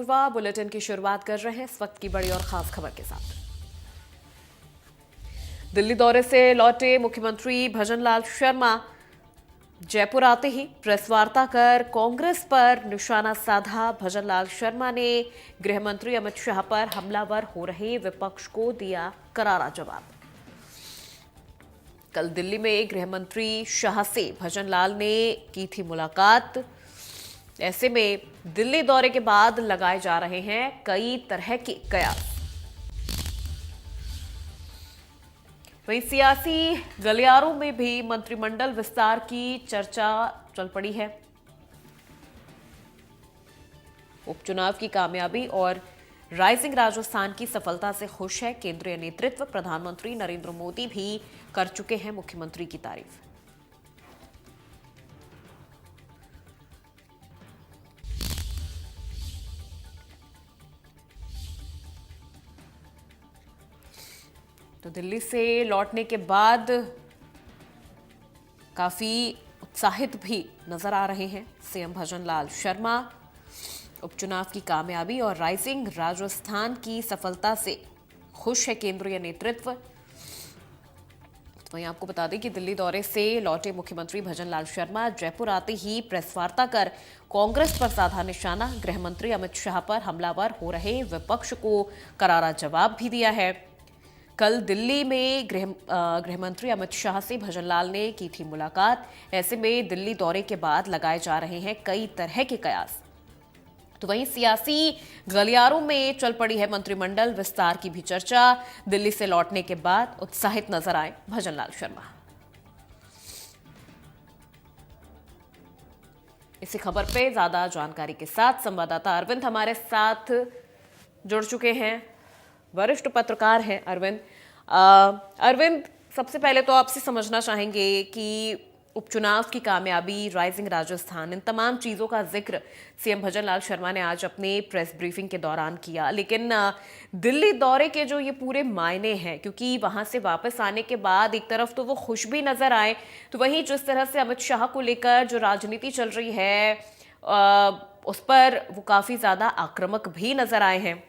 Bulletin की शुरुआत कर रहे हैं इस वक्त की बड़ी और खास खबर के साथ। दिल्ली दौरे से लौटे मुख्यमंत्री भजनलाल शर्मा जयपुर आते ही प्रेस वार्ता कर कांग्रेस पर निशाना साधा। भजनलाल शर्मा ने गृह मंत्री अमित शाह पर हमलावर हो रहे विपक्ष को दिया करारा जवाब। कल दिल्ली में गृह मंत्री शाह से भजनलाल ने की थी मुलाकात। ऐसे में दिल्ली दौरे के बाद लगाए जा रहे हैं कई तरह के कयास। वहीं सियासी गलियारों में भी मंत्रिमंडल विस्तार की चर्चा चल पड़ी है। उपचुनाव की कामयाबी और राइजिंग राजस्थान की सफलता से खुश है केंद्रीय नेतृत्व। प्रधानमंत्री नरेंद्र मोदी भी कर चुके हैं मुख्यमंत्री की तारीफ। तो दिल्ली से लौटने के बाद काफी उत्साहित भी नजर आ रहे हैं सीएम भजनलाल शर्मा। उपचुनाव की कामयाबी और राइजिंग राजस्थान की सफलता से खुश है केंद्रीय नेतृत्व। वहीं आपको बता दें कि दिल्ली दौरे से लौटे मुख्यमंत्री भजनलाल शर्मा जयपुर आते ही प्रेस वार्ता कर कांग्रेस पर साधा निशाना। गृह मंत्री अमित शाह पर हमलावर हो रहे विपक्ष को करारा जवाब भी दिया है। कल दिल्ली में गृह मंत्री अमित शाह से भजनलाल ने की थी मुलाकात। ऐसे में दिल्ली दौरे के बाद लगाए जा रहे हैं कई तरह के कयास। तो वहीं सियासी गलियारों में चल पड़ी है मंत्रिमंडल विस्तार की भी चर्चा। दिल्ली से लौटने के बाद उत्साहित नजर आए भजनलाल शर्मा। इसी खबर पे ज्यादा जानकारी के साथ संवाददाता अरविंद हमारे साथ जुड़ चुके हैं। वरिष्ठ पत्रकार हैं अरविंद। अरविंद, सबसे पहले तो आपसे समझना चाहेंगे कि उपचुनाव की कामयाबी, राइजिंग राजस्थान, इन तमाम चीज़ों का जिक्र सीएम भजनलाल शर्मा ने आज अपने प्रेस ब्रीफिंग के दौरान किया। लेकिन दिल्ली दौरे के जो ये पूरे मायने हैं, क्योंकि वहां से वापस आने के बाद एक तरफ तो वो खुश भी नजर आए, तो वहीं जिस तरह से अमित शाह को लेकर जो राजनीति चल रही है उस पर वो काफ़ी ज़्यादा आक्रामक भी नजर आए हैं।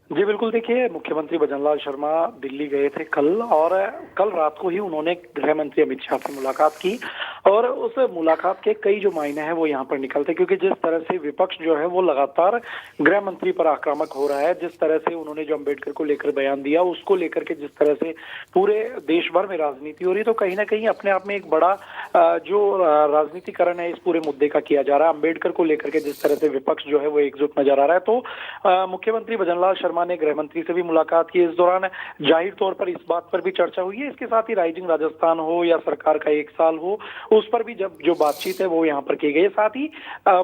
जी बिल्कुल, देखिए मुख्यमंत्री भजनलाल शर्मा दिल्ली गए थे कल, और कल रात को ही उन्होंने गृह मंत्री अमित शाह से मुलाकात की। और उस मुलाकात के कई जो मायने हैं वो यहाँ पर निकलते, क्योंकि जिस तरह से विपक्ष जो है वो लगातार गृह मंत्री पर आक्रामक हो रहा है, जिस तरह से उन्होंने जो अम्बेडकर को लेकर बयान दिया उसको लेकर के जिस तरह से पूरे देश भर में राजनीति हो रही, तो कहीं ना कहीं अपने आप में एक बड़ा जो राजनीतिकरण है इस पूरे मुद्दे का किया जा रहा है। अम्बेडकर को लेकर के जिस तरह से विपक्ष जो है वो एकजुट नजर आ रहा है, तो मुख्यमंत्री भजनलाल शर्मा ने गृह मंत्री से भी मुलाकात की। इस दौरान जाहिर तौर पर इस बात पर भी चर्चा हुई है। इसके साथ ही राइजिंग राजस्थान हो या सरकार का 1 साल हो, उस पर भी जब जो बातचीत है वो यहाँ पर की गई। साथ ही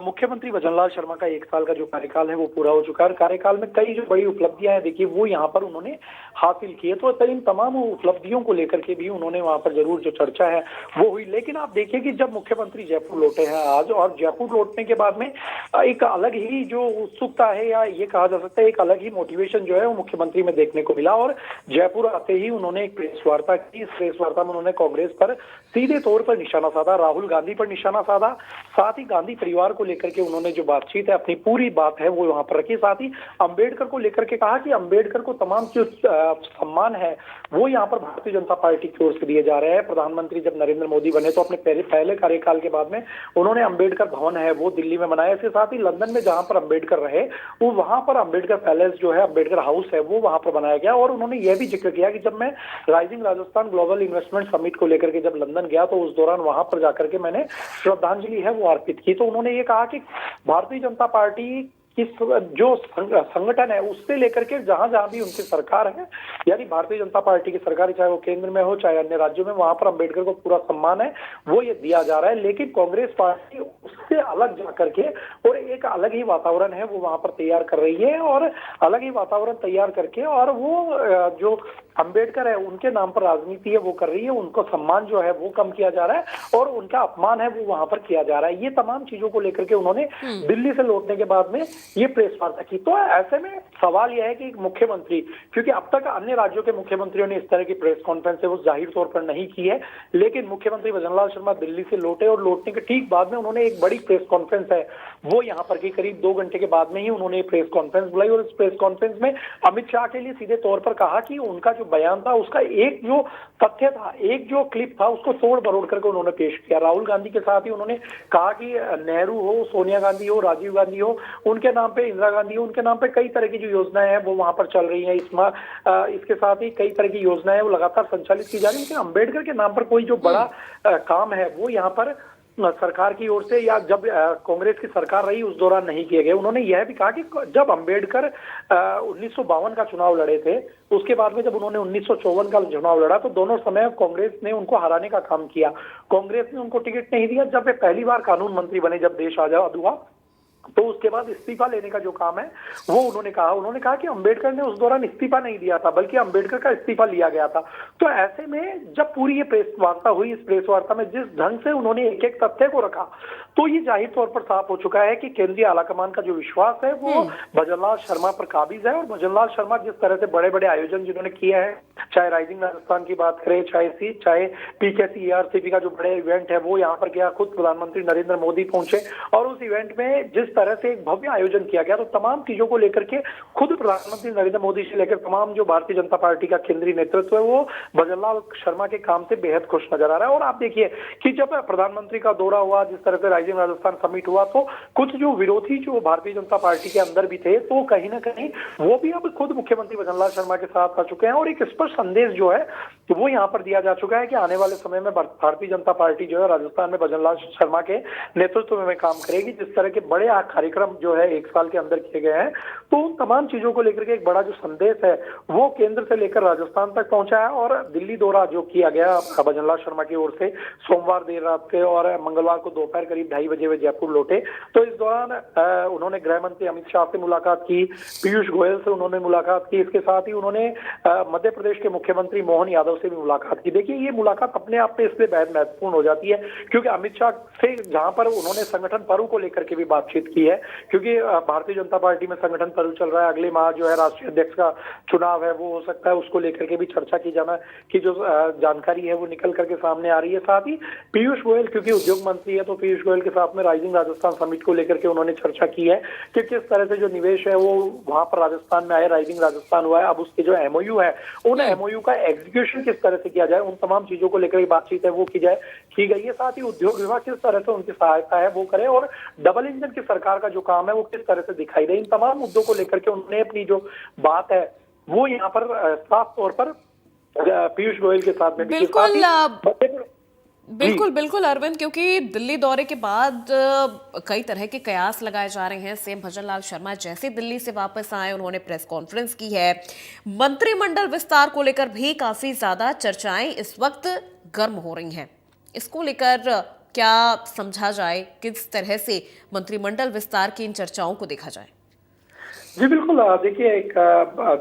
मुख्यमंत्री भजनलाल शर्मा का 1 साल का जो कार्यकाल है वो पूरा हो चुका है। कार्यकाल में कई जो बड़ी उपलब्धियां हैं देखिए वो यहाँ पर उन्होंने हासिल की है, तो इन तमाम उपलब्धियों को लेकर के भी उन्होंने वहां पर जरूर जो चर्चा है वो हुई। लेकिन आप देखिए कि जब मुख्यमंत्री जयपुर लौटे हैं आज, और जयपुर लौटने के बाद में एक अलग ही जो उत्सुकता है, या ये कहा जा सकता है एक अलग ही मोटिवेशन जो है वो मुख्यमंत्री में देखने को मिला। और जयपुर आते ही उन्होंने एक प्रेस वार्ता की। इस प्रेस वार्ता में उन्होंने कांग्रेस पर सीधे तौर पर निशाना साधा, राहुल गांधी पर निशाना साधा। साथ ही गांधी परिवार को लेकर के उन्होंने जो बातचीत है, अपनी पूरी बात है वो वहां पर रखी। साथ ही अम्बेडकर को लेकर के कहा कि अम्बेडकर को तमाम जो सम्मान है वो यहाँ पर भारतीय जनता पार्टी की ओर से दिए जा रहे हैं। प्रधानमंत्री जब नरेंद्र मोदी बने तो अपने पहले कार्यकाल के बाद में उन्होंने अम्बेडकर भवन है वो दिल्ली में बनाया। इसके साथ ही लंदन में जहां पर अम्बेडकर रहे वो वहां पर अम्बेडकर पैलेस जो है, अम्बेडकर हाउस है वो वहां पर बनाया गया। और उन्होंने यह भी जिक्र किया कि जब मैं rising Rajasthan global investment summit को लेकर के जब लंदन गया तो उस दौरान वहां पर जाकर के मैंने श्रद्धांजलि है वो अर्पित की। तो उन्होंने ये कहा कि भारतीय जनता पार्टी जो संगठन है उससे लेकर के जहां जहां भी उनकी सरकार है, यानी भारतीय जनता पार्टी की सरकार, चाहे वो केंद्र में हो चाहे अन्य राज्यों में, वहां पर अम्बेडकर को पूरा सम्मान है वो ये दिया जा रहा है। लेकिन कांग्रेस पार्टी उससे अलग जाकर के और एक अलग ही वातावरण है वो वहां पर तैयार कर रही है, और अलग ही वातावरण तैयार करके और वो जो अंबेडकर है उनके नाम पर राजनीति है वो कर रही है, उनको सम्मान जो है वो कम किया जा रहा है और उनका अपमान है वो वहां पर किया जा रहा है। ये तमाम चीजों को लेकर के उन्होंने दिल्ली से लौटने के बाद में ये प्रेस वार्ता की। तो ऐसे में सवाल यह है कि मुख्यमंत्री, क्योंकि अब तक अन्य राज्यों के मुख्यमंत्रियों ने इस तरह की प्रेस कॉन्फ्रेंस है वो जाहिर तौर पर नहीं की है, लेकिन मुख्यमंत्री भजनलाल शर्मा दिल्ली से लौटे और लौटने के ठीक बाद में उन्होंने एक बड़ी प्रेस कॉन्फ्रेंस है वो यहाँ पर की करीब 2 घंटे के बाद में ही उन्होंने प्रेस कॉन्फ्रेंस बुलाई और इस प्रेस कॉन्फ्रेंस में अमित शाह के लिए सीधे तौर पर कहा कि उनका जो बयान था उसका एक जो तथ्य था, एक जो क्लिप था उसको तोड़ मरोड़ करके उन्होंने पेश किया। राहुल गांधी के साथ ही उन्होंने कहा कि नेहरू हो, सोनिया गांधी हो, राजीव गांधी हो, उनके नाम पे, इंदिरा गांधी हो, उनके नाम पे कई तरह की जो योजनाएं हैं वो वहां पर चल रही हैं। इसके साथ ही कई तरह की योजनाएं वो लगातार संचालित की जा रही है, लेकिन अम्बेडकर के नाम पर कोई जो बड़ा काम है वो यहाँ पर सरकार की ओर से या जब कांग्रेस की सरकार रही उस दौरान नहीं किए गए। उन्होंने यह भी कहा कि जब अंबेडकर 1952 का चुनाव लड़े थे, उसके बाद में जब उन्होंने 1954 का चुनाव लड़ा तो दोनों समय कांग्रेस ने उनको हराने का काम किया। कांग्रेस ने उनको टिकट नहीं दिया। जब वे पहली बार कानून मंत्री बने, जब देश आजाद हुआ, तो उसके बाद इस्तीफा लेने का जो काम है वो उन्होंने कहा कि अंबेडकर ने उस दौरान इस्तीफा नहीं दिया था, बल्कि अंबेडकर का इस्तीफा लिया गया था। तो ऐसे में जब पूरी ये प्रेस वार्ता हुई, इस प्रेस वार्ता में जिस ढंग से उन्होंने एक एक तथ्य को रखा, तो ये जाहिर तौर पर साफ हो चुका है कि केंद्रीय आलाकमान का जो विश्वास है वो भजनलाल शर्मा पर काबिज है। और भजनलाल शर्मा जिस तरह से बड़े बड़े आयोजन जिन्होंने किए हैं, चाहे राइजिंग राजस्थान की बात करें, चाहे पीकेसी ARCP का जो बड़े इवेंट है वो यहाँ पर किया, खुद प्रधानमंत्री नरेंद्र मोदी पहुंचे और उस इवेंट में जिस तरह से एक भव्य आयोजन किया गया, तो तमाम चीजों को लेकर के खुद प्रधानमंत्री नरेंद्र मोदी से लेकर तमाम जो भारतीय जनता पार्टी का केंद्रीय नेतृत्व है वो भजनलाल शर्मा के काम से बेहद खुश नजर आ रहा है। और आप देखिए कि जब प्रधानमंत्री का दौरा हुआ, जिस तरह से राइजिंग राजस्थान समिट हुआ, तो कुछ जो विरोधी जो भारतीय जनता पार्टी के अंदर भी थे, तो कहीं ना कहीं वो भी अब खुद मुख्यमंत्री भजनलाल शर्मा के साथ आ चुके हैं और एक स्पष्ट संदेश जो है तो वो यहाँ पर दिया जा चुका है कि आने वाले समय में भारतीय जनता पार्टी जो है राजस्थान में भजनलाल शर्मा के नेतृत्व में काम करेगी। जिस तरह के बड़े कार्यक्रम जो है 1 साल के अंदर किए गए हैं, तो उन तमाम चीजों को लेकर के एक बड़ा जो संदेश है वो केंद्र से लेकर राजस्थान तक पहुंचा है। और दिल्ली दौरा जो किया गया भजनलाल शर्मा की ओर से, सोमवार देर रात के और मंगलवार को दोपहर करीब 2:30 बजे वे जयपुर लौटे। तो इस दौरान उन्होंने गृह मंत्री अमित शाह से मुलाकात की, पीयूष गोयल से उन्होंने मुलाकात की, इसके साथ ही उन्होंने मध्य प्रदेश के मुख्यमंत्री मोहन यादव से भी मुलाकात की। देखिए ये मुलाकात अपने आप में इसलिए बेहद महत्वपूर्ण हो जाती है क्योंकि अमित शाह से जहां पर उन्होंने संगठन पर्व को लेकर के भी बातचीत की है, क्योंकि भारतीय जनता पार्टी में संगठन पर्व चल रहा है, अगले माह जो है राष्ट्रीय अध्यक्ष का चुनाव है वो हो सकता है, उसको लेकर के भी चर्चा की जाना की जो जानकारी है वो निकल करके सामने आ रही है। साथ ही पीयूष गोयल क्योंकि उद्योग मंत्री है, तो पीयूष गोयल के साथ में राइजिंग राजस्थान समिट को लेकर के उन्होंने चर्चा की है कि किस तरह से जो निवेश है वो वहां पर राजस्थान में आए, राइजिंग राजस्थान हुआ है, अब उसके जो MOU है उन MOU का एग्जीक्यूशन किस तरह से किया जाए, उन तमाम चीजों को लेकर बातचीत है वो की गई है। साथ ही उद्योग विभाग किस तरह से उनकी सहायता है वो करे और डबल इंजन की सरकार का जो काम है वो किस तरह से दिखाई दे, इन तमाम मुद्दों को लेकर के उन्होंने अपनी जो बात है वो यहाँ पर साफ तौर पर पीयूष गोयल के साथ में बिल्कुल अरविंद, क्योंकि दिल्ली दौरे के बाद कई तरह के कयास लगाए जा रहे हैं। सीएम भजनलाल शर्मा जैसे दिल्ली से वापस आए, उन्होंने प्रेस कॉन्फ्रेंस की है। मंत्रिमंडल विस्तार को लेकर भी काफी ज्यादा चर्चाएं इस वक्त गर्म हो रही हैं। इसको लेकर क्या समझा जाए, किस तरह से मंत्रिमंडल विस्तार की इन चर्चाओं को देखा जाए? जी बिल्कुल, देखिए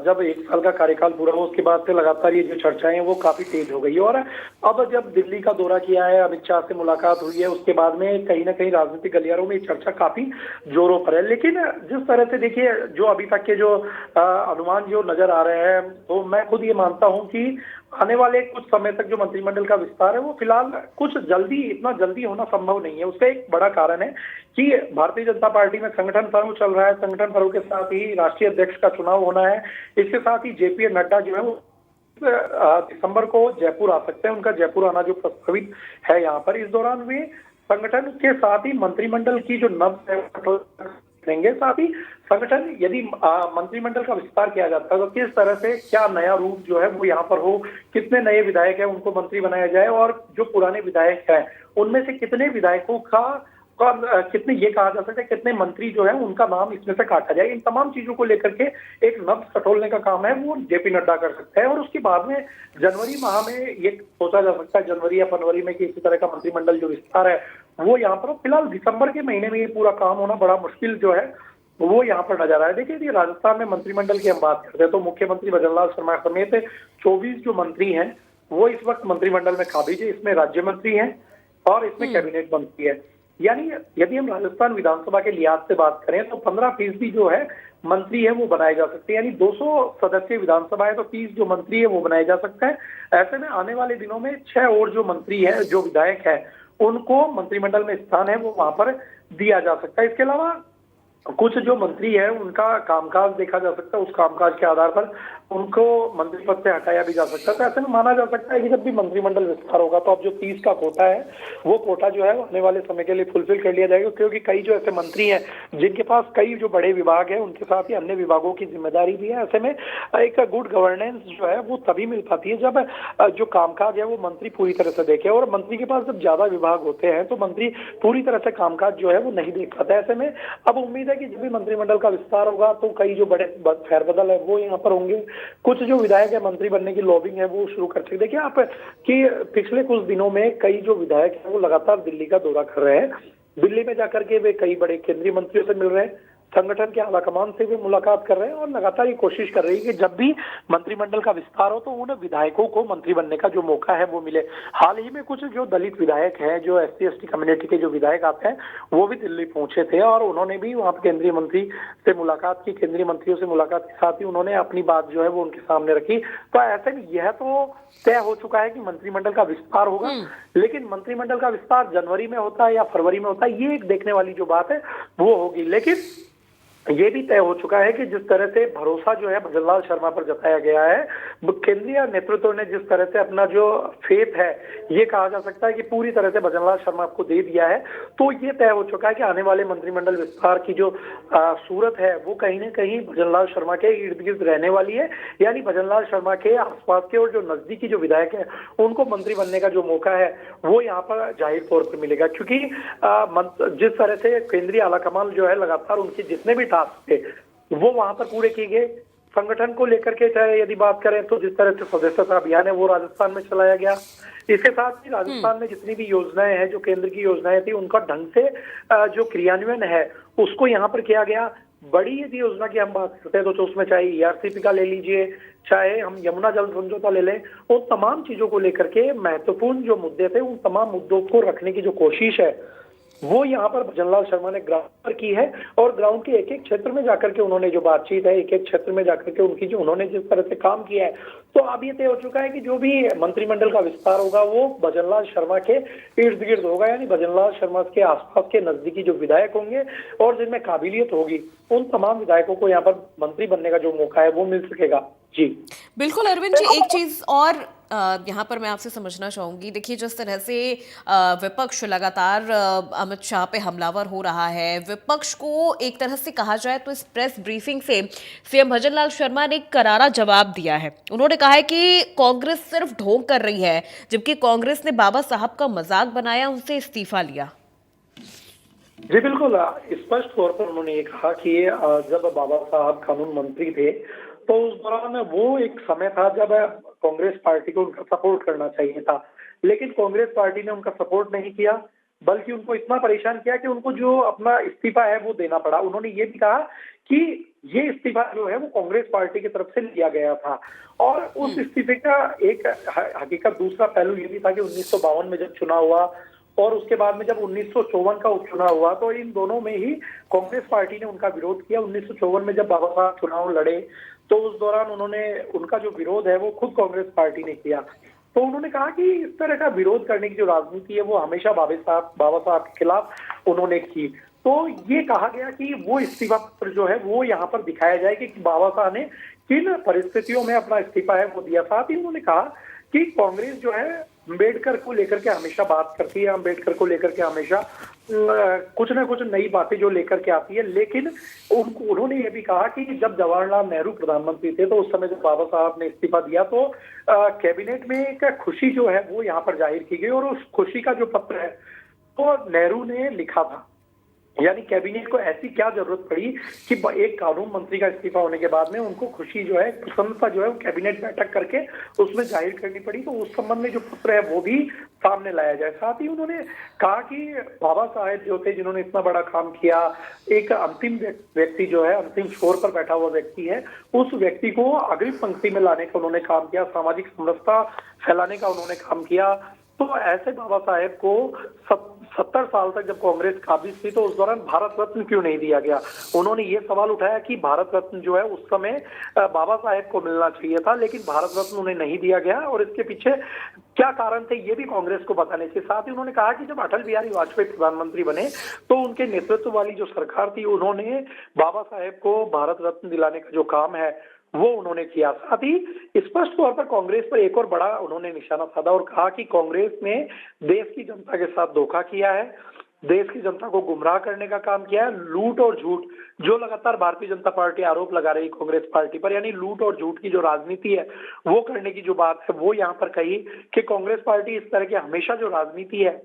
जब 1 साल का कार्यकाल पूरा हुआ उसके बाद से लगातार ये जो चर्चाएं हैं वो काफी तेज हो गई और अब जब दिल्ली का दौरा किया है, अमित शाह से मुलाकात हुई है, उसके बाद में कहीं ना कहीं राजनीतिक गलियारों में ये चर्चा काफी जोरों पर है। लेकिन जिस तरह से देखिए जो अभी तक के जो अनुमान जो नजर आ रहे हैं, तो मैं खुद ये मानता हूँ कि आने वाले कुछ समय तक जो मंत्रिमंडल का विस्तार है वो फिलहाल इतना जल्दी होना संभव नहीं है। उसका एक बड़ा कारण है कि भारतीय जनता पार्टी में संगठन पर्व चल रहा है, संगठन पर्व के साथ ही राष्ट्रीय अध्यक्ष का चुनाव होना है। इसके साथ ही JP नड्डा जो है वो दिसंबर को जयपुर आ सकते हैं, उनका जयपुर आना जो प्रस्तावित है यहाँ पर। इस दौरान वे संगठन के साथ ही मंत्रिमंडल की जो नब्ज है देंगे। साथ ही संगठन यदि मंत्रिमंडल का विस्तार किया जाता है तो किस तरह से क्या नया रूप जो है वो यहाँ पर हो, कितने नए विधायक हैं उनको मंत्री बनाया जाए और जो पुराने विधायक हैं उनमें से कितने विधायकों का कितने, ये कहा जा सकता है कितने मंत्री जो है उनका नाम इसमें से काटा जाए। इन तमाम चीजों को लेकर के एक नब्ज टटोलने का काम है वो JP नड्डा कर सकते हैं और उसके बाद में जनवरी माह में ये सोचा जा सकता है, जनवरी या फरवरी में कि इसी तरह का मंत्रिमंडल जो विस्तार है वो यहाँ पर। फिलहाल दिसंबर के महीने में ये पूरा काम होना बड़ा मुश्किल जो है वो यहाँ पर नजर आया। देखिए, यदि राजस्थान में मंत्रिमंडल की हम बात करते हैं तो मुख्यमंत्री भजनलाल शर्मा समेत 24 जो मंत्री हैं वो इस वक्त मंत्रिमंडल में काबिज है। इसमें राज्य मंत्री हैं और इसमें कैबिनेट मंत्री है। यानी यदि हम राजस्थान विधानसभा के लिहाज से बात करें तो 15% जो है मंत्री है वो बनाए जा सकते हैं। यानी 200 सदस्य विधानसभा है तो 30 जो मंत्री है वो बनाए जा सकते हैं। ऐसे में आने वाले दिनों में 6 और जो मंत्री है, जो विधायक है, उनको मंत्रिमंडल में स्थान है वो वहां पर दिया जा सकता है। इसके अलावा कुछ जो मंत्री है उनका कामकाज देखा जा सकता है, उस कामकाज के आधार पर उनको मंत्री पद से हटाया भी जा सकता है। तो ऐसे में माना जा सकता है कि जब भी मंत्रिमंडल विस्तार होगा तो अब जो 30 का कोटा है वो कोटा जो है आने वाले समय के लिए फुलफिल कर लिया जाएगा, क्योंकि कई जो ऐसे मंत्री हैं जिनके पास कई जो बड़े विभाग है उनके साथ ही अन्य विभागों की जिम्मेदारी भी है। ऐसे में एक गुड गवर्नेंस जो है वो तभी मिल पाती है जब जो कामकाज है वो मंत्री पूरी तरह से देखे, और मंत्री के पास जब ज्यादा विभाग होते हैं तो मंत्री पूरी तरह से कामकाज जो है वो नहीं देख पाता है। ऐसे में अब उम्मीद है कि जब भी मंत्रिमंडल का विस्तार होगा तो कई जो बड़े फेरबदल है वो यहाँ पर होंगे। कुछ जो विधायक है मंत्री बनने की लॉबिंग है वो शुरू कर सकते। देखिए आप कि पिछले कुछ दिनों में कई जो विधायक है वो लगातार दिल्ली का दौरा कर रहे हैं। दिल्ली में जाकर के वे कई बड़े केंद्रीय मंत्रियों से मिल रहे हैं, संगठन के आला कमान से भी मुलाकात कर रहे हैं और लगातार ये कोशिश कर रही है कि जब भी मंत्रिमंडल का विस्तार हो तो उन विधायकों को मंत्री बनने का जो मौका है वो मिले। हाल ही में कुछ जो दलित विधायक हैं, जो SC/ST कम्युनिटी के जो विधायक आते हैं, वो भी दिल्ली पहुंचे थे और उन्होंने भी वहां पर केंद्रीय मंत्री से मुलाकात की। केंद्रीय मंत्रियों से मुलाकात के साथ ही उन्होंने अपनी बात जो है वो उनके सामने रखी। तो ऐसे में यह तो तय हो चुका है कि मंत्रिमंडल का विस्तार होगा, लेकिन मंत्रिमंडल का विस्तार जनवरी में होता है या फरवरी में होता है, ये एक देखने वाली जो बात है वो होगी। लेकिन ये भी तय हो चुका है कि जिस तरह से भरोसा जो है भजनलाल शर्मा पर जताया गया है, केंद्रीय नेतृत्व ने जिस तरह से अपना जो फेथ है ये कहा जा सकता है कि पूरी तरह से भजनलाल शर्मा को दे दिया है, तो ये तय हो चुका है कि आने वाले मंत्रिमंडल विस्तार की जो सूरत है वो कहीं ना कहीं भजनलाल शर्मा के इर्द गिर्द रहने वाली है। यानी भजनलाल शर्मा के आसपास के और जो नजदीकी जो विधायक है उनको मंत्री बनने का जो मौका है वो यहाँ पर जाहिर तौर पर मिलेगा, क्योंकि जिस तरह से केंद्रीय आलाकमान जो है लगातार उनके जितने भी टास्क थे वो वहां पर पूरे किए गए। संगठन को लेकर के चाहे यदि बात करें तो जिस तरह से सदस्यता अभियान है वो राजस्थान में चलाया गया। इसके साथ ही राजस्थान में जितनी भी योजनाएं हैं, जो केंद्र की योजनाएं थी, उनका ढंग से जो क्रियान्वयन है उसको यहाँ पर किया गया। बड़ी यदि योजना की हम बात करते हैं तो उसमें चाहे ERCP का ले लीजिए, चाहे हम यमुना जल समझौता ले लें, उन तमाम चीजों को लेकर के महत्वपूर्ण जो मुद्दे थे उन तमाम मुद्दों को रखने की जो कोशिश है वो यहाँ पर भजनलाल शर्मा ने ग्राउंड पर की है। और ग्राउंड के एक एक क्षेत्र में जाकर के उन्होंने जो बातचीत है, एक एक क्षेत्र में जाकर के उनकी जो उन्होंने जिस तरह से काम किया है, तो अब ये तय हो चुका है कि जो भी मंत्रिमंडल का विस्तार होगा वो भजनलाल शर्मा के इर्द गिर्द होगा। यानी भजनलाल शर्मा के आसपास के नजदीकी जो विधायक होंगे और जिनमें काबिलियत होगी उन तमाम विधायकों को यहाँ पर मंत्री बनने का जो मौका है वो मिल सकेगा। जी बिल्कुल अरविंद जी, एक चीज और यहाँ पर मैं आपसे समझना चाहूंगी। देखिए, जिस तरह से विपक्ष लगातार अमित शाह पे हमलावर हो रहा है, विपक्ष को एक तरह से कहा जाए तो इस प्रेस ब्रीफिंग से CM भजनलाल शर्मा ने एक करारा जवाब दिया है। उन्होंने कहा है कि कांग्रेस सिर्फ ढोंग कर रही है, जबकि कांग्रेस ने बाबा साहब का मजाक बनाया, उनसे इस्तीफा लिया। जी बिल्कुल, स्पष्ट तौर पर उन्होंने ये कहा कि जब बाबा साहब कानून मंत्री थे तो उस दौरान वो एक समय था जब कांग्रेस पार्टी को उनका सपोर्ट करना चाहिए था, लेकिन कांग्रेस पार्टी ने उनका सपोर्ट नहीं किया, बल्कि उनको इतना परेशान किया कि उनको जो अपना इस्तीफा है वो देना पड़ा। उन्होंमें ये भी कहा कि ये इस्तीफा जो है वो कांग्रेस पार्टी की तरफ से लिया गया था। और उस इस्तीफे का एक हकीकत दूसरा पहलू ये भी था कि 1952 में जब चुनाव हुआ और उसके बाद में जब 1954 का उपचुनाव हुआ तो इन दोनों में ही कांग्रेस पार्टी ने उनका विरोध किया। 1954 में जब बाबा साहब चुनाव लड़े तो उस दौरान उन्होंने उनका जो विरोध है वो खुद कांग्रेस पार्टी ने किया। तो उन्होंने कहा कि इस तरह का विरोध करने की जो राजनीति है वो हमेशा बाबा साहब के खिलाफ उन्होंने की। तो ये कहा गया कि वो इस्तीफा पत्र जो है वो यहाँ पर दिखाया जाए कि बाबा साहब ने किन परिस्थितियों में अपना इस्तीफा है वो दिया। साथ ही उन्होंने कहा कि कांग्रेस जो है अम्बेडकर को लेकर के हमेशा बात करती है, अम्बेडकर को लेकर के हमेशा कुछ ना कुछ नई बातें जो लेकर के आती है, लेकिन उन्होंने ये भी कहा कि जब जवाहरलाल नेहरू प्रधानमंत्री थे तो उस समय जब बाबा साहब ने इस्तीफा दिया तो कैबिनेट में एक खुशी जो है वो यहाँ पर जाहिर की गई और उस खुशी का जो पत्र है वो नेहरू ने लिखा था। यानी कैबिनेट को ऐसी क्या जरूरत पड़ी कि एक कानून मंत्री का इस्तीफा होने के बाद में उनको खुशी जो है, प्रसन्नता जो है वो कैबिनेट बैठक करके उसमें जाहिर करनी पड़ी। तो उस संबंध में जो पत्र है वो भी सामने लाया जाए। साथ ही उन्होंने कहा कि बाबा साहेब जो थे, जिन्होंने इतना बड़ा काम किया, एक अंतिम व्यक्ति जो है, अंतिम छोर पर बैठा हुआ व्यक्ति है, उस व्यक्ति को अग्रिम पंक्ति में लाने का उन्होंने काम किया, सामाजिक समरसता फैलाने का उन्होंने काम किया। तो ऐसे बाबा साहेब को 70 साल तक जब कांग्रेस काबिज थी तो उस दौरान भारत रत्न क्यों नहीं दिया गया। उन्होंने ये सवाल उठाया कि भारत रत्न जो है उस समय बाबा साहेब को मिलना चाहिए था, लेकिन भारत रत्न उन्हें नहीं दिया गया, और इसके पीछे क्या कारण थे ये भी कांग्रेस को बताने चाहिए। साथ ही उन्होंने कहा कि जब अटल बिहारी वाजपेयी प्रधानमंत्री बने तो उनके नेतृत्व वाली जो सरकार थी, उन्होंने बाबा साहेब को भारत रत्न दिलाने का जो काम है वो उन्होंने किया। साथ ही स्पष्ट तौर पर कांग्रेस पर एक और बड़ा उन्होंने निशाना साधा और कहा कि कांग्रेस ने देश की जनता के साथ धोखा किया है, देश की जनता को गुमराह करने का काम किया है। लूट और झूठ जो लगातार भारतीय जनता पार्टी आरोप लगा रही कांग्रेस पार्टी पर, यानी लूट और झूठ की जो राजनीति है वो करने की जो बात है वो यहाँ पर कही कि कांग्रेस पार्टी इस तरह की हमेशा जो राजनीति है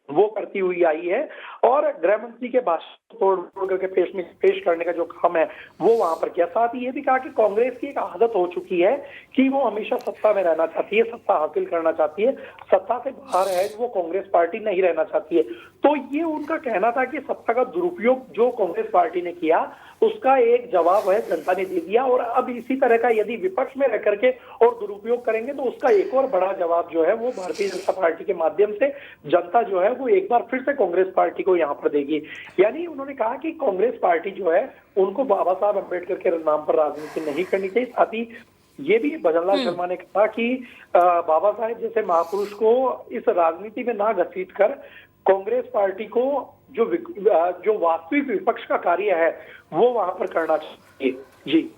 वो करती हुई आई है, और गृह मंत्री के भाषण तोड़ करके पेश करने का जो काम है वो वहां पर किया। साथ ही ये भी कहा कि कांग्रेस की एक आदत हो चुकी है कि वो हमेशा सत्ता में रहना चाहती है, सत्ता हासिल करना चाहती है, सत्ता से बाहर है वो कांग्रेस पार्टी नहीं रहना चाहती है। तो ये उनका कहना था कि सत्ता का दुरुपयोग जो कांग्रेस पार्टी ने किया उसका एक जवाब है जनता ने दे दिया, और अब इसी तरह का यदि विपक्ष में रह करके और दुरुपयोग करेंगे तो उसका एक और बड़ा जवाब जो है वो भारतीय जनता पार्टी के माध्यम से जनता जो है वो एक बार फिर से कांग्रेस पार्टी को यहाँ पर देगी। यानी उन्होंने कहा कि कांग्रेस पार्टी जो है उनको बाबा साहब अम्बेडकर के नाम पर राजनीति नहीं करनी चाहिए। साथ ही ये भी भजनलाल शर्मा ने कहा कि बाबा साहेब जैसे महापुरुष को इस राजनीति में ना घसीट कर कांग्रेस पार्टी को जो वास्तविक विपक्ष का कार्य है वो वहां पर करना चाहिए। जी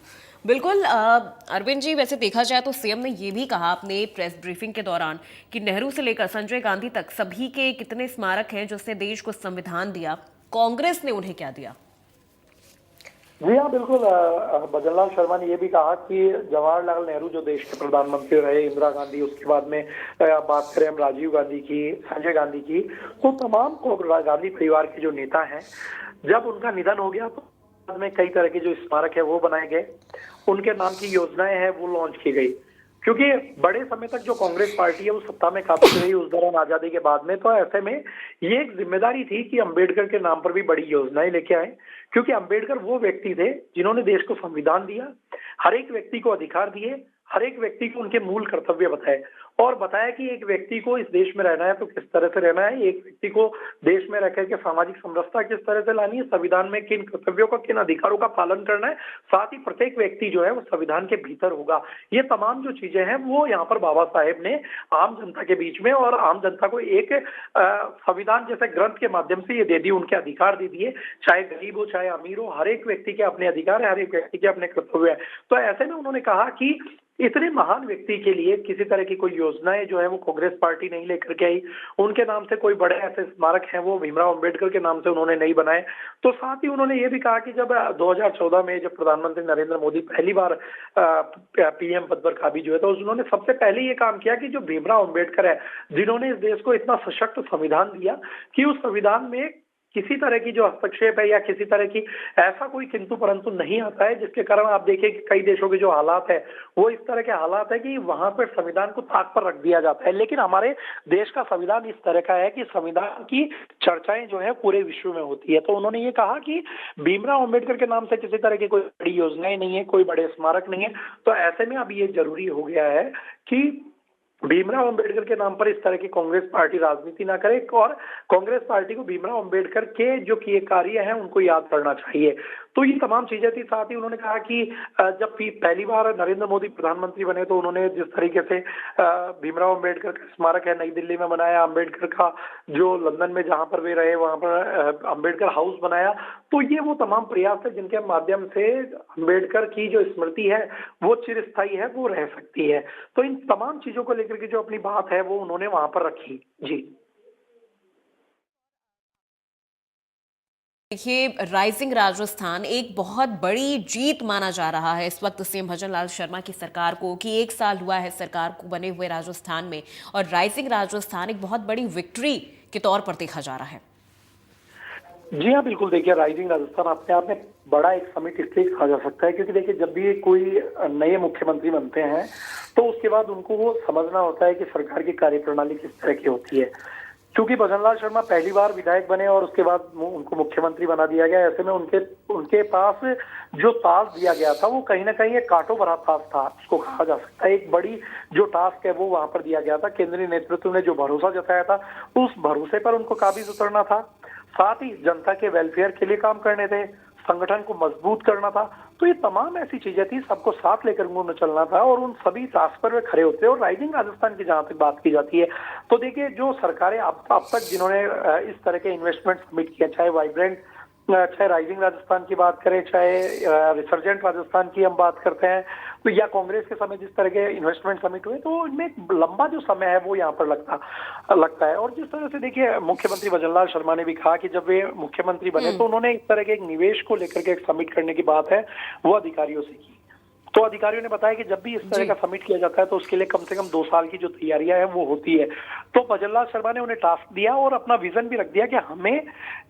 बिल्कुल अरविंद जी, वैसे देखा जाए तो सीएम ने ये भी कहा अपने प्रेस ब्रीफिंग के दौरान कि नेहरू से लेकर संजय गांधी तक सभी के कितने स्मारक हैं जिसने देश को संविधान दिया, कांग्रेस ने उन्हें क्या दिया। जी हाँ, बिल्कुल। भजनलाल शर्मा ने यह भी कहा कि जवाहरलाल नेहरू जो देश के प्रधानमंत्री रहे, इंदिरा गांधी, उसके बाद में बात करें हम राजीव गांधी की, संजय गांधी की, तो तमाम गांधी परिवार के जो नेता हैं, जब उनका निधन हो गया तो बाद में कई तरह के जो स्मारक है वो बनाए गए, उनके नाम की योजनाएं हैं वो लॉन्च की गई। क्योंकि बड़े समय तक जो कांग्रेस पार्टी है वो सत्ता में काबिज रही उस दौरान आजादी के बाद में, तो ऐसे में ये एक जिम्मेदारी थी कि अंबेडकर के नाम पर भी बड़ी योजनाएं लेके आए, क्योंकि अंबेडकर वो व्यक्ति थे जिन्होंने देश को संविधान दिया, हर एक व्यक्ति को अधिकार दिए, हर एक व्यक्ति को उनके मूल कर्तव्य बताए, और बताया कि एक व्यक्ति को इस देश में रहना है तो किस तरह से रहना है, एक व्यक्ति को देश में रहकर के सामाजिक समरसता किस तरह से लानी है, संविधान में किन कर्तव्यों का, किन अधिकारों का पालन करना है, साथ ही प्रत्येक व्यक्ति जो है वो संविधान के भीतर होगा। ये तमाम जो चीजें हैं वो यहाँ पर बाबा साहेब ने आम जनता के बीच में और आम जनता को एक संविधान जैसे ग्रंथ के माध्यम से ये दे दी, उनके अधिकार दे दिए, चाहे गरीब हो चाहे अमीर हो, हर एक व्यक्ति के अपने अधिकार है, हर एक व्यक्ति के अपने कर्तव्य है। तो ऐसे में उन्होंने कहा कि इतने महान व्यक्ति के लिए किसी तरह की कोई योजनाएं जो है वो कांग्रेस पार्टी नहीं लेकर के आई, उनके नाम से कोई बड़े ऐसे स्मारक हैं वो भीमराव अंबेडकर के नाम से उन्होंने नहीं बनाए। तो साथ ही उन्होंने ये भी कहा कि जब 2014 में जब प्रधानमंत्री नरेंद्र मोदी पहली बार पीएम पद पर काबिज हुए तो उन्होंने सबसे पहले ये काम किया कि जो भीमराव अंबेडकर है, जिन्होंने इस देश को इतना सशक्त संविधान दिया कि उस संविधान में किसी तरह की जो हस्तक्षेप है या किसी तरह की ऐसा कोई किंतु परंतु नहीं आता है, जिसके कारण आप देखिए कि कई देशों के जो हालात है वो इस तरह के हालात है कि वहां पर संविधान को ताक पर रख दिया जाता है। लेकिन हमारे देश का संविधान इस तरह का है कि संविधान की चर्चाएं जो है पूरे विश्व में होती है। तो उन्होंने ये कहा कि भीमराव अंबेडकर के नाम से किसी तरह की कोई बड़ी योजनाएं नहीं है, कोई बड़े स्मारक नहीं है। तो ऐसे में अब ये जरूरी हो गया है कि भीमराव अंबेडकर के नाम पर इस तरह की कांग्रेस पार्टी राजनीति ना करे, और कांग्रेस पार्टी को भीमराव अंबेडकर के जो किए कार्य हैं उनको याद करना चाहिए। तो ये तमाम चीजें थी। साथ ही उन्होंने कहा कि जब पहली बार नरेंद्र मोदी प्रधानमंत्री बने तो उन्होंने जिस तरीके से भीमराव अंबेडकर का स्मारक है नई दिल्ली में बनाया, अंबेडकर का जो लंदन में जहां पर वे रहे वहां पर अंबेडकर हाउस बनाया, तो ये वो तमाम प्रयास है जिनके माध्यम से अंबेडकर की जो स्मृति है वो चिरस्थायी है, वो रह सकती है। तो इन तमाम चीजों को लेकर के जो अपनी बात है वो उन्होंने वहां पर रखी। जी देखिए, राइजिंग राजस्थान एक बहुत बड़ी जीत माना जा रहा है इस वक्त सीएम भजनलाल शर्मा की सरकार को, कि 1 साल हुआ है सरकार को बने हुए राजस्थान में, और राइजिंग राजस्थान एक बहुत बड़ी विक्ट्री के तौर पर देखा जा रहा है। जी हाँ, बिल्कुल देखिए, राइजिंग राजस्थान अपने आप में बड़ा एक समिट इसलिए कहा जा सकता है क्योंकि देखिए, जब भी कोई नए मुख्यमंत्री बनते हैं तो उसके बाद उनको वो समझना होता है कि सरकार की कार्यप्रणाली किस तरह की होती है। क्योंकि भजनलाल शर्मा पहली बार विधायक बने और उसके बाद उनको मुख्यमंत्री बना दिया गया, ऐसे में उनके उनके पास जो टास्क दिया गया था वो कहीं ना कहीं एक कांटों भरा टास्क था, इसको कहा जा सकता है। एक बड़ी जो टास्क है वो वहां पर दिया गया था। केंद्रीय नेतृत्व ने जो भरोसा जताया था, उस भरोसे पर उनको काबिज उतरना था। साथ ही जनता के वेलफेयर के लिए काम करने थे, संगठन को मजबूत करना था। तो ये तमाम ऐसी चीजें थी, सबको साथ लेकर उन्होंने चलना था और उन सभी टास्क पर वे खड़े होते हैं। और राइजिंग राजस्थान की जहां तक बात की जाती है तो देखिए, जो सरकारें अब तक जिन्होंने इस तरह के इन्वेस्टमेंट सबमिट किया, चाहे वाइब्रेंट, चाहे राइजिंग राजस्थान की बात करें, चाहे रिसर्जेंट राजस्थान की हम बात करते हैं, तो या कांग्रेस के समय जिस तरह के इन्वेस्टमेंट समिट हुए, तो इनमें एक लंबा जो समय है वो यहाँ पर लगता है। और जिस तरह से देखिए, मुख्यमंत्री भजनलाल शर्मा ने भी कहा कि जब वे मुख्यमंत्री बने तो उन्होंने इस तरह के एक निवेश को लेकर के एक समिट करने की बात है वो अधिकारियों से की। तो अधिकारियों ने बताया कि जब भी इस तरह का समिट किया जाता है तो उसके लिए कम से कम 2 साल की जो तैयारियां है वो होती है। तो भजनलाल शर्मा ने उन्हें टास्क दिया और अपना विजन भी रख दिया कि हमें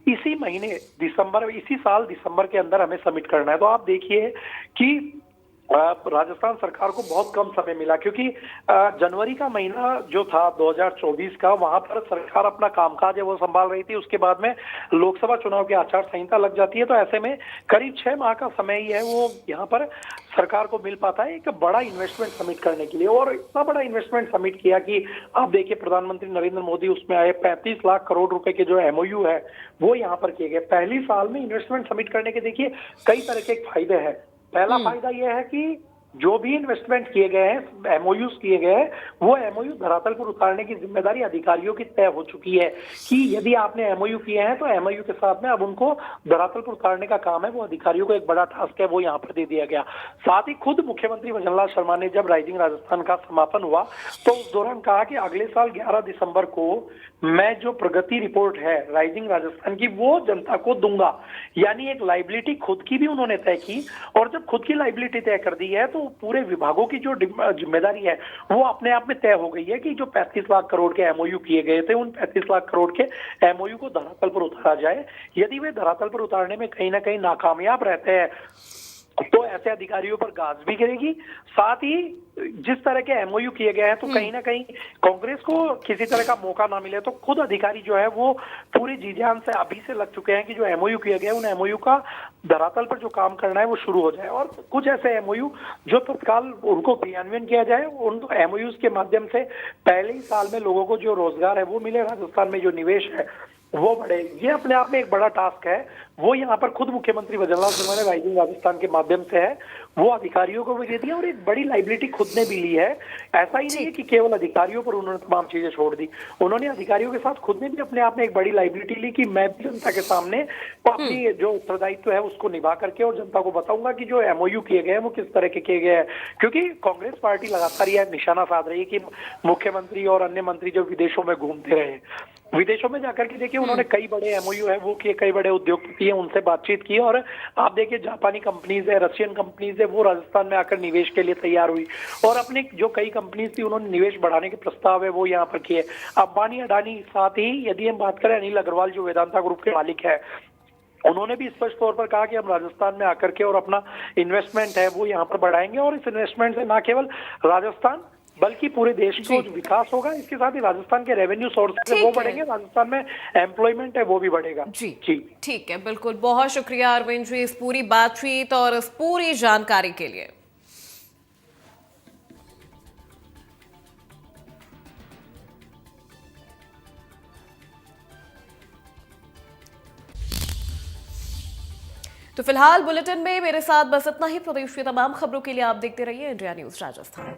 इसी महीने इसी साल दिसंबर के अंदर हमें सबमिट करना है। तो आप देखिए कि राजस्थान सरकार को बहुत कम समय मिला, क्योंकि जनवरी का महीना जो था 2024 का, वहां पर सरकार अपना कामकाज है वो संभाल रही थी। उसके बाद में लोकसभा चुनाव की आचार संहिता लग जाती है, तो ऐसे में करीब 6 माह का समय ही है वो यहाँ पर सरकार को मिल पाता है एक बड़ा इन्वेस्टमेंट समिट करने के लिए। और इतना बड़ा इन्वेस्टमेंट समिट किया कि आप देखिए, प्रधानमंत्री नरेंद्र मोदी उसमें आए, 35 लाख करोड़ रुपए के जो एमओयू है वो यहाँ पर किए गए। पहली साल में इन्वेस्टमेंट समिट करने के देखिए कई तरह के फायदे हैं। पहला फायदा यह है कि जो भी इन्वेस्टमेंट किए गए हैं, एमओयूज किए गए हैं, वो एमओयू धरातल पर उतारने की जिम्मेदारी अधिकारियों की तय हो चुकी है कि यदि आपने एमओयू किए हैं तो एमओयू के साथ में अब उनको धरातल पर उतारने का काम है वो अधिकारियों को एक बड़ा टास्क है वो यहाँ पर दे दिया गया। साथ ही खुद मुख्यमंत्री भजनलाल शर्मा ने जब राइजिंग राजस्थान का समापन हुआ तो उस दौरान कहा कि अगले साल 11 दिसंबर को मैं जो प्रगति रिपोर्ट है राइजिंग राजस्थान की वो जनता को दूंगा। यानी एक लाइबिलिटी खुद की भी उन्होंने तय की, और जब खुद की लाइबिलिटी तय कर दी है तो पूरे विभागों की जो जिम्मेदारी है वो अपने आप में तय हो गई है कि जो 35 लाख करोड़ के एमओयू किए गए थे, उन 35 लाख करोड़ के एमओयू को धरातल पर उतारा जाए। यदि वे धरातल पर उतारने में कहीं ना कहीं नाकामयाब रहते हैं तो ऐसे अधिकारियों पर गाज भी गिरेगी। साथ ही जिस तरह के एमओयू किए गए हैं तो कहीं ना कहीं कांग्रेस को किसी तरह का मौका ना मिले, तो खुद अधिकारी जो है वो पूरी जी जान से अभी से लग चुके हैं कि जो एमओयू किए गए उन एमओयू का धरातल पर जो काम करना है वो शुरू हो जाए। और कुछ ऐसे एमओयू जो तत्काल उनको क्रियान्वयन किया जाए, उन एमओयूज के माध्यम से पहले ही साल में लोगों को जो रोजगार है वो मिले, राजस्थान में जो निवेश है वो बढ़े। ये अपने आप में एक बड़ा टास्क है, वो यहाँ पर खुद मुख्यमंत्री भजनलाल शर्मा ने राइजिंग राजस्थान के माध्यम से है वो अधिकारियों को भी दे दिया और एक बड़ी लाइबिलिटी खुद ने भी ली है। ऐसा ही नहीं है कि केवल अधिकारियों पर उन्होंने तमाम चीजें छोड़ दी, उन्होंने अधिकारियों के साथ खुद ने भी अपने आप में एक बड़ी लाइबिलिटी ली कि मैं भी जनता के सामने अपनी जो उत्तरदायित्व है उसको निभा करके और जनता को बताऊंगा कि जो एमओयू किए गए हैं वो किस तरह के किए गए हैं। क्योंकि कांग्रेस पार्टी लगातार यह निशाना साध रही है कि मुख्यमंत्री और अन्य मंत्री जो विदेशों में घूमते रहे, विदेशों में जाकर के देखिए उन्होंने कई बड़े एमओयू है वो किए, कई बड़े उद्योगपति हैं उनसे बातचीत की, और आप देखिए जापानी कंपनीज है, रशियन कंपनीज है, वो राजस्थान में आकर निवेश के लिए तैयार हुई और अपने जो कई कंपनीज थी उन्होंने निवेश बढ़ाने के प्रस्ताव है वो यहाँ पर किए। अंबानी अडानी, साथ ही यदि हम बात करें अनिल अग्रवाल जो वेदांता ग्रुप के मालिक है, उन्होंने भी स्पष्ट तौर पर कहा कि हम राजस्थान में आकर के और अपना इन्वेस्टमेंट है वो यहाँ पर बढ़ाएंगे और इस इन्वेस्टमेंट से न केवल राजस्थान बल्कि पूरे देश को विकास होगा, इसके साथ ही राजस्थान के रेवेन्यू सोर्स है वो बढ़ेंगे, राजस्थान में एम्प्लॉयमेंट है वो भी बढ़ेगा। जी ठीक है, बिल्कुल। बहुत शुक्रिया अरविंद जी इस पूरी बातचीत और इस पूरी जानकारी के लिए। तो फिलहाल बुलेटिन में मेरे साथ बस इतना ही। प्रदेश की तमाम खबरों के लिए आप देखते रहिए इंडिया न्यूज राजस्थान।